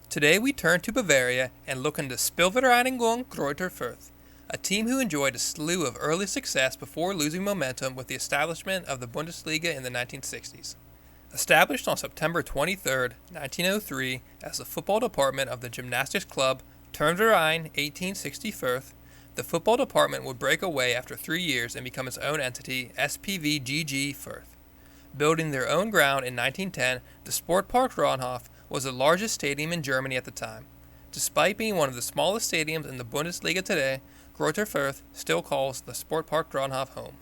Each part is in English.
Today we turn to Bavaria and look into SpVgg Greuther Fürth, a team who enjoyed a slew of early success before losing momentum with the establishment of the Bundesliga in the 1960s. Established on September 23, 1903 as the football department of the gymnastics club Turnverein 1860 Fürth, the football department would break away after 3 years and become its own entity, SpVgg Fürth. Building their own ground in 1910, the Sportpark Raunhof was the largest stadium in Germany at the time. Despite being one of the smallest stadiums in the Bundesliga today, Greuther Fürth still calls the Sportpark Raunhof home.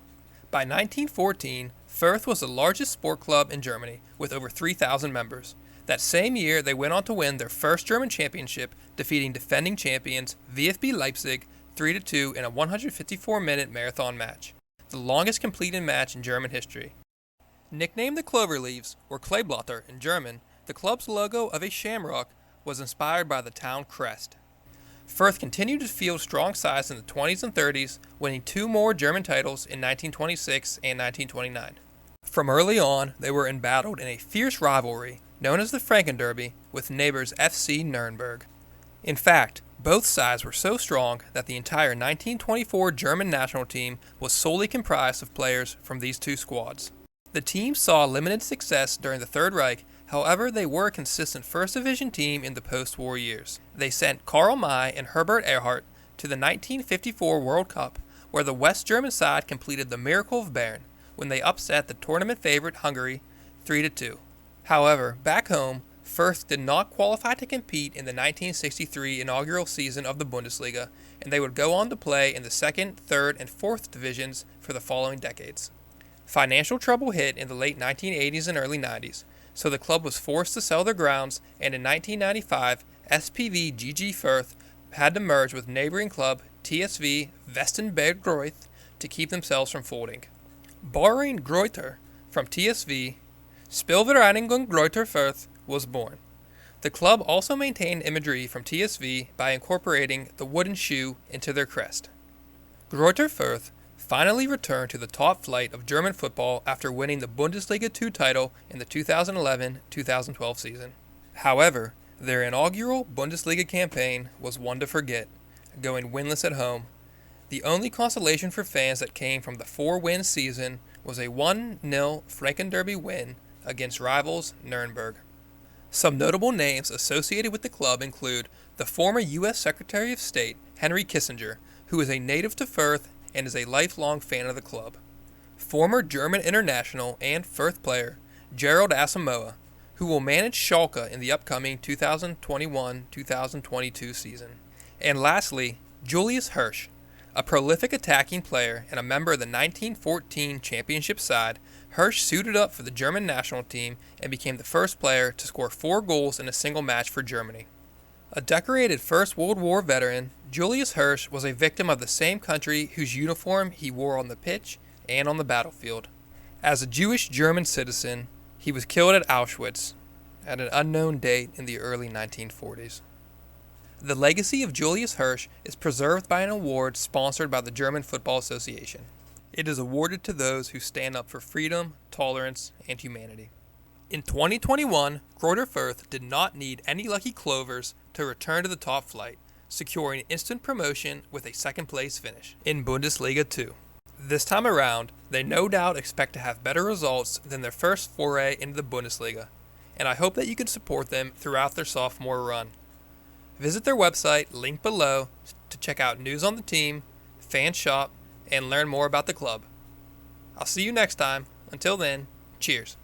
By 1914, Fürth was the largest sport club in Germany, with over 3,000 members. That same year, they went on to win their first German championship, defeating defending champions VfB Leipzig 3-2 in a 154-minute marathon match, the longest completed match in German history. Nicknamed the Cloverleaves, or Kleeblätter in German, the club's logo of a shamrock was inspired by the town crest. Fürth continued to field strong sides in the 20s and 30s, winning 2 more German titles in 1926 and 1929. From early on, they were embattled in a fierce rivalry known as the Franken Derby with neighbors FC Nuremberg. In fact, both sides were so strong that the entire 1924 German national team was solely comprised of players from these two squads. The team saw limited success during the Third Reich. However, they were a consistent First Division team in the post-war years. They sent Karl May and Herbert Erhardt to the 1954 World Cup, where the West German side completed the miracle of Bern when they upset the tournament favorite Hungary 3-2. However, back home, Fürth did not qualify to compete in the 1963 inaugural season of the Bundesliga, and they would go on to play in the second, third, and fourth divisions for the following decades. Financial trouble hit in the late 1980s and early 90s, so the club was forced to sell their grounds, and in 1995, SpVgg Fürth had to merge with neighboring club TSV SpVgg Greuther to keep themselves from folding. Borrowing Greuther from TSV, SpVgg Greuther Fürth was born. The club also maintained imagery from TSV by incorporating the wooden shoe into their crest. Greuther Fürth finally returned to the top flight of German football after winning the Bundesliga 2 title in the 2011-2012 season. However, their inaugural Bundesliga campaign was one to forget, going winless at home. The only consolation for fans that came from the 4-win season was a 1-0 Franken Derby win against rivals Nuremberg. Some notable names associated with the club include the former U.S. Secretary of State Henry Kissinger, who is a native to Fürth and is a lifelong fan of the club. Former German international and Fürth player Gerald Asamoah, who will manage Schalke in the upcoming 2021-2022 season. And lastly, Julius Hirsch, a prolific attacking player and a member of the 1914 championship side. Hirsch suited up for the German national team and became the first player to score 4 goals in a single match for Germany. A decorated First World War veteran, Julius Hirsch was a victim of the same country whose uniform he wore on the pitch and on the battlefield. As a Jewish German citizen, he was killed at Auschwitz at an unknown date in the early 1940s. The legacy of Julius Hirsch is preserved by an award sponsored by the German Football Association. It is awarded to those who stand up for freedom, tolerance, and humanity. In 2021, Greuther Fürth did not need any lucky clovers to return to the top flight, securing instant promotion with a second-place finish in Bundesliga 2. This time around, they no doubt expect to have better results than their first foray into the Bundesliga, and I hope that you can support them throughout their sophomore run. Visit their website, linked below, to check out news on the team, fan shop, and learn more about the club. I'll see you next time. Until then, cheers.